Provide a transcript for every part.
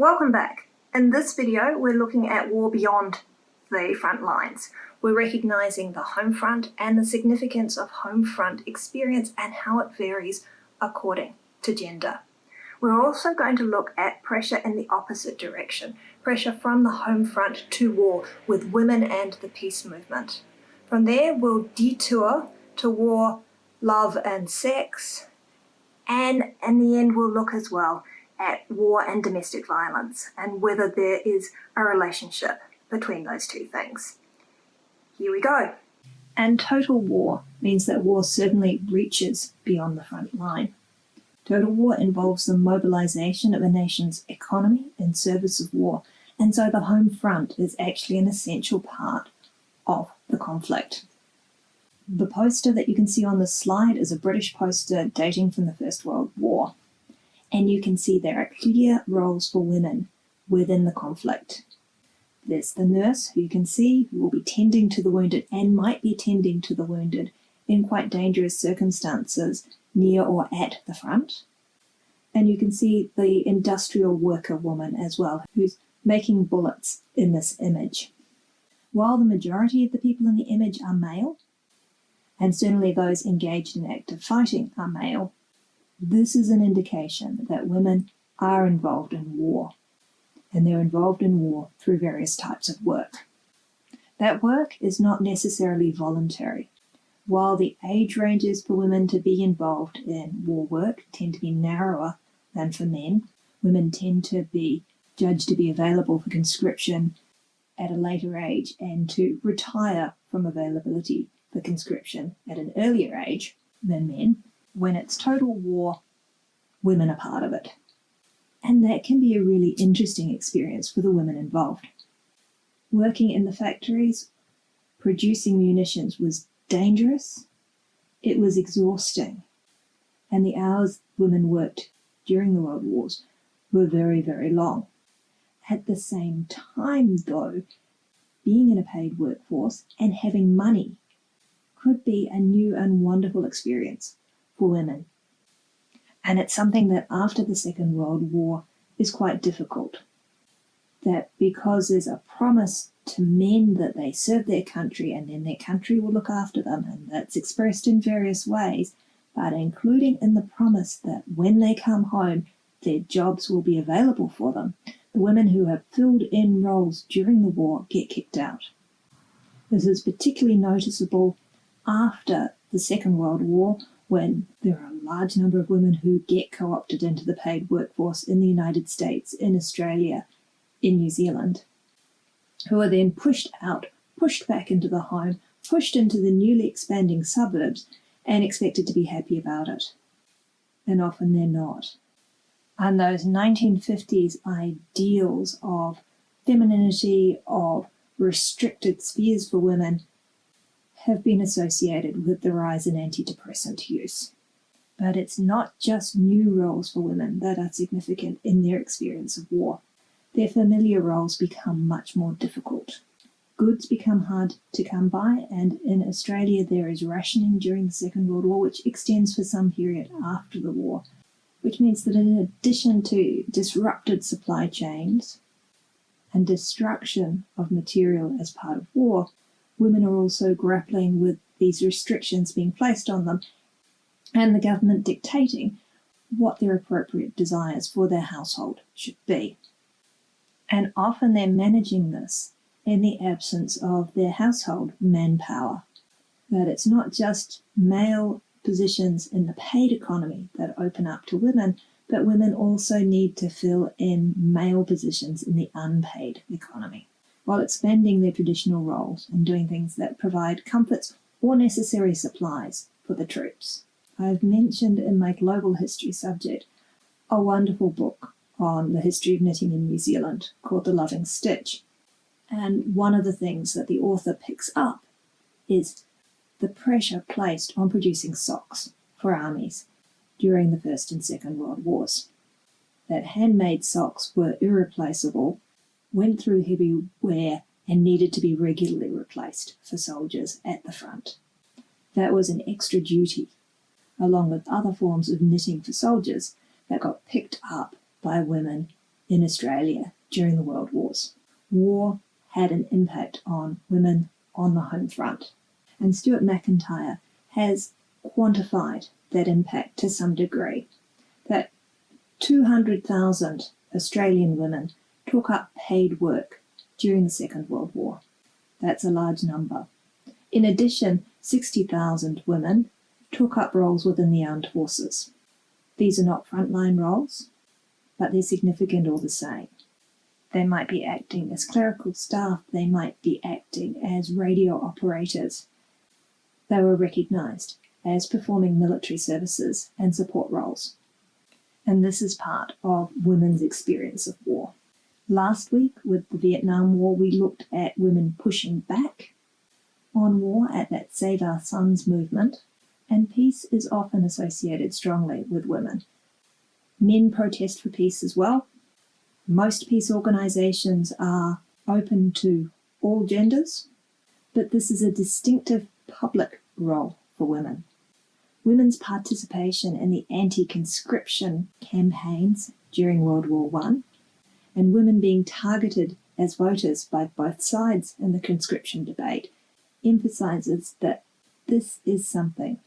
Welcome back. In this video, we're looking at war beyond the front lines. We're recognising the home front and the significance of home front experience and how it varies according to gender. We're also going to look at pressure in the opposite direction, pressure from the home front to war with women and the peace movement. From there, we'll detour to war, love and sex, and in the end, we'll look as well at war and domestic violence and whether there is a relationship between those two things. Here we go. And total war means that war certainly reaches beyond the front line. Total war involves the mobilization of a nation's economy in service of war, and so the home front is actually an essential part of the conflict. The poster that you can see on the slide is a British poster dating from the First World War. And you can see there are clear roles for women within the conflict. There's the nurse, who you can see, who will be tending to the wounded and might be tending to the wounded in quite dangerous circumstances near or at the front. And you can see the industrial worker woman as well, who's making bullets in this image. While the majority of the people in the image are male, and certainly those engaged in active fighting are male, this is an indication that women are involved in war, and they're involved in war through various types of work. That work is not necessarily voluntary. While the age ranges for women to be involved in war work tend to be narrower than for men, women tend to be judged to be available for conscription at a later age and to retire from availability for conscription at an earlier age than men. When it's total war, women are part of it. And that can be a really interesting experience for the women involved. Working in the factories, producing munitions was dangerous, it was exhausting, and the hours women worked during the World Wars were very, very long. At the same time, though, being in a paid workforce and having money could be a new and wonderful experience for women. And it's something that after the Second World War is quite difficult. That because there's a promise to men that they serve their country and then their country will look after them, and that's expressed in various ways, but including in the promise that when they come home, their jobs will be available for them. The women who have filled in roles during the war get kicked out. This is particularly noticeable after the Second World War, when there are a large number of women who get co-opted into the paid workforce in the United States, in Australia, in New Zealand, who are then pushed out, pushed back into the home, pushed into the newly expanding suburbs, and expected to be happy about it. And often they're not. And those 1950s ideals of femininity, of restricted spheres for women, have been associated with the rise in antidepressant use. But it's not just new roles for women that are significant in their experience of war. Their familiar roles become much more difficult. Goods become hard to come by, and in Australia there is rationing during the Second World War, which extends for some period after the war, which means that in addition to disrupted supply chains and destruction of material as part of war, women are also grappling with these restrictions being placed on them and the government dictating what their appropriate desires for their household should be. And often they're managing this in the absence of their household manpower. That it's not just male positions in the paid economy that open up to women, but women also need to fill in male positions in the unpaid economy, while expanding their traditional roles and doing things that provide comforts or necessary supplies for the troops. I've mentioned in my global history subject a wonderful book on the history of knitting in New Zealand called The Loving Stitch. And one of the things that the author picks up is the pressure placed on producing socks for armies during the First and Second World Wars. That handmade socks were irreplaceable, went through heavy wear, and needed to be regularly replaced for soldiers at the front. That was an extra duty, along with other forms of knitting for soldiers that got picked up by women in Australia during the World Wars. War had an impact on women on the home front, and Stuart McIntyre has quantified that impact to some degree, that 200,000 Australian women took up paid work during the Second World War. That's a large number. In addition, 60,000 women took up roles within the armed forces. These are not frontline roles, but they're significant all the same. They might be acting as clerical staff, they might be acting as radio operators. They were recognised as performing military services and support roles. And this is part of women's experience of war. Last week, with the Vietnam War, we looked at women pushing back on war at that Save Our Sons movement, and peace is often associated strongly with women. Men protest for peace as well. Most peace organisations are open to all genders, but this is a distinctive public role for women. Women's participation in the anti-conscription campaigns during World War I, and women being targeted as voters by both sides in the conscription debate, emphasises that this is something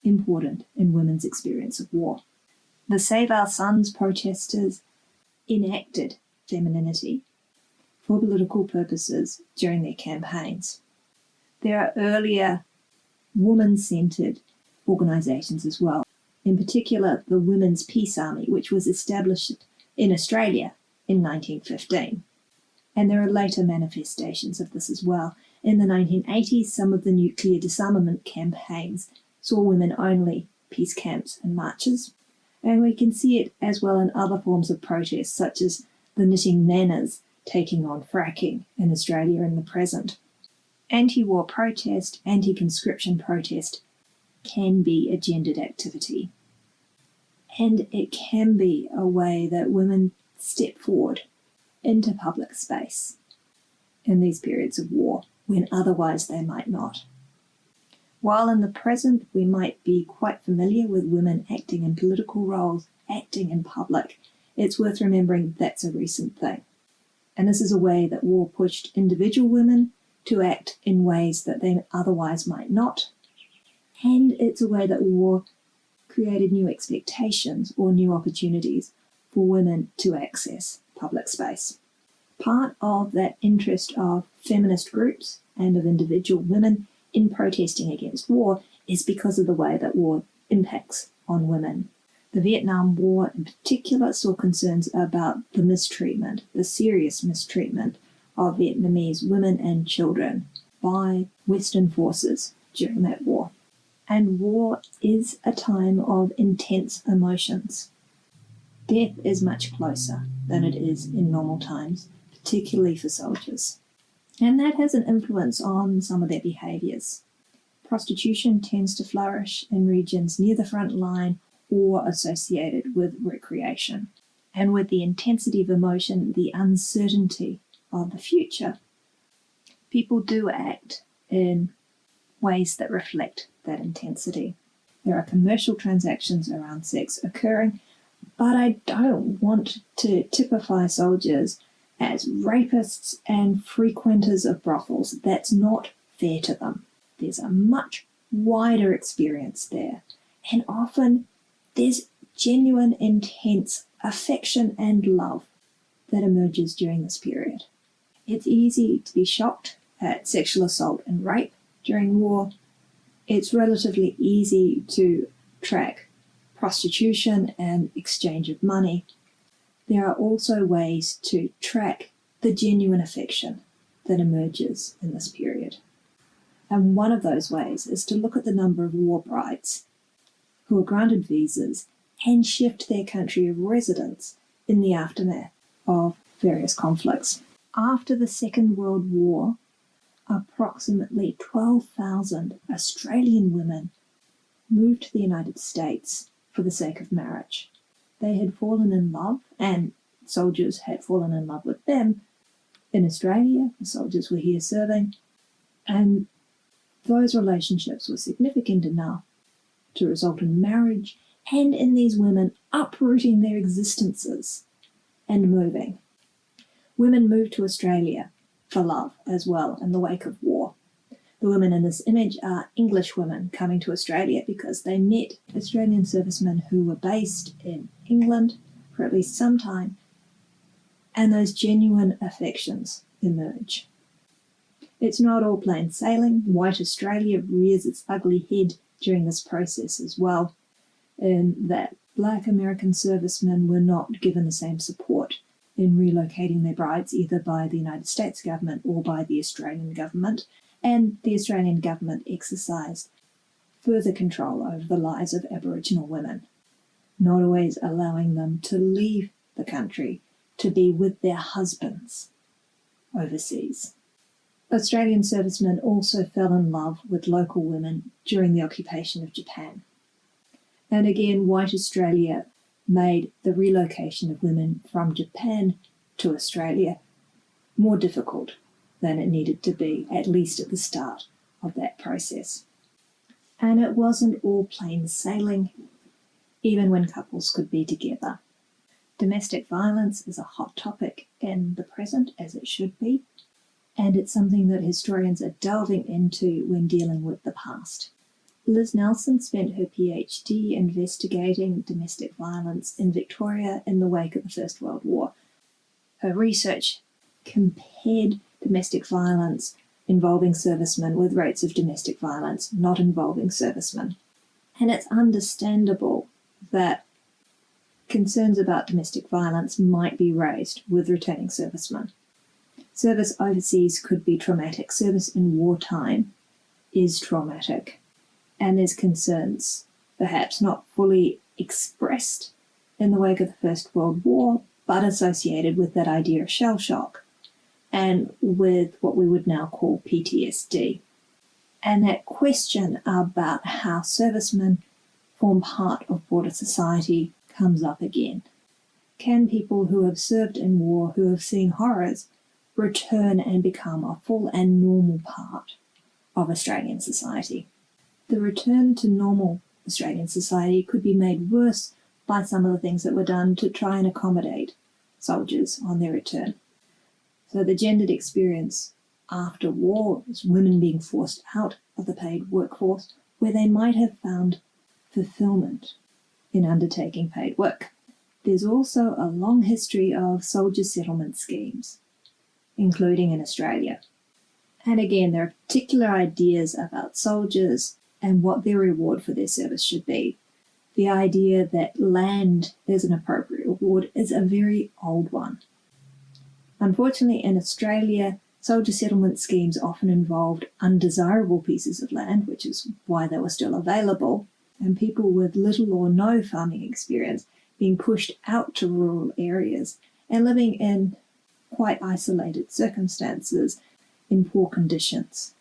important in women's experience of war. The Save Our Sons protesters enacted femininity for political purposes during their campaigns. There are earlier woman-centred organisations as well, in particular the Women's Peace Army, which was established in Australia in 1915. And there are later manifestations of this as well. In the 1980s, some of the nuclear disarmament campaigns saw women-only peace camps and marches. And we can see it as well in other forms of protest, such as the Knitting Manners taking on fracking in Australia in the present. Anti-war protest, anti-conscription protest can be a gendered activity. And it can be a way that women step forward into public space in these periods of war, when otherwise they might not. While in the present we might be quite familiar with women acting in political roles, acting in public, it's worth remembering that's a recent thing. And this is a way that war pushed individual women to act in ways that they otherwise might not. And it's a way that war created new expectations or new opportunities for women to access public space. Part of that interest of feminist groups and of individual women in protesting against war is because of the way that war impacts on women. The Vietnam War in particular saw concerns about the mistreatment, the serious mistreatment of Vietnamese women and children by Western forces during that war. And war is a time of intense emotions. Death is much closer than it is in normal times, particularly for soldiers. And that has an influence on some of their behaviours. Prostitution tends to flourish in regions near the front line or associated with recreation. And with the intensity of emotion, the uncertainty of the future, people do act in ways that reflect that intensity. There are commercial transactions around sex occurring, but I don't want to typify soldiers as rapists and frequenters of brothels. That's not fair to them. There's a much wider experience there, and often there's genuine, intense affection and love that emerges during this period. It's easy to be shocked at sexual assault and rape during war. It's relatively easy to track prostitution and exchange of money. There are also ways to track the genuine affection that emerges in this period. And one of those ways is to look at the number of war brides who are granted visas and shift their country of residence in the aftermath of various conflicts. After the Second World War, approximately 12,000 Australian women moved to the United States for the sake of marriage. They had fallen in love, and soldiers had fallen in love with them in Australia. The soldiers were here serving, and those relationships were significant enough to result in marriage and in these women uprooting their existences and moving. Women moved to Australia for love as well in the wake of war. The women in this image are English women coming to Australia because they met Australian servicemen who were based in England for at least some time, and those genuine affections emerge. It's not all plain sailing. White Australia rears its ugly head during this process as well, in that Black American servicemen were not given the same support in relocating their brides either by the United States government or by the Australian government, and the Australian government exercised further control over the lives of Aboriginal women, not always allowing them to leave the country to be with their husbands overseas. Australian servicemen also fell in love with local women during the occupation of Japan. And again, white Australia made the relocation of women from Japan to Australia more difficult than it needed to be, at least at the start of that process. And it wasn't all plain sailing, even when couples could be together. Domestic violence is a hot topic in the present, as it should be, and it's something that historians are delving into when dealing with the past. Liz Nelson spent her PhD investigating domestic violence in Victoria in the wake of the First World War. Her research compared domestic violence involving servicemen with rates of domestic violence not involving servicemen. And it's understandable that concerns about domestic violence might be raised with returning servicemen. Service overseas could be traumatic. Service in wartime is traumatic. And there's concerns, perhaps not fully expressed in the wake of the First World War, but associated with that idea of shell shock and with what we would now call PTSD. And that question about how servicemen form part of broader society comes up again. Can people who have served in war, who have seen horrors, return and become a full and normal part of Australian society? The return to normal Australian society could be made worse by some of the things that were done to try and accommodate soldiers on their return. So the gendered experience after war is women being forced out of the paid workforce where they might have found fulfillment in undertaking paid work. There's also a long history of soldier settlement schemes, including in Australia. And again, there are particular ideas about soldiers and what their reward for their service should be. The idea that land is an appropriate reward is a very old one. Unfortunately, in Australia, soldier settlement schemes often involved undesirable pieces of land, which is why they were still available, and people with little or no farming experience being pushed out to rural areas and living in quite isolated circumstances in poor conditions.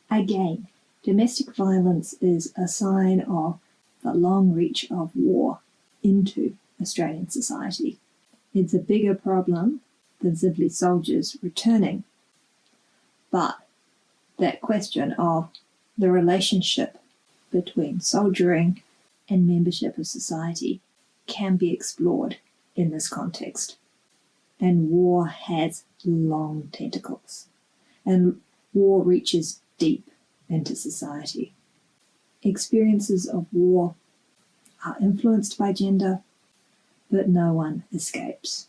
Again, domestic violence is a sign of the long reach of war into Australian society. It's a bigger problem than simply soldiers returning. But that question of the relationship between soldiering and membership of society can be explored in this context. And war has long tentacles. And war reaches deep into society. Experiences of war are influenced by gender, but no one escapes.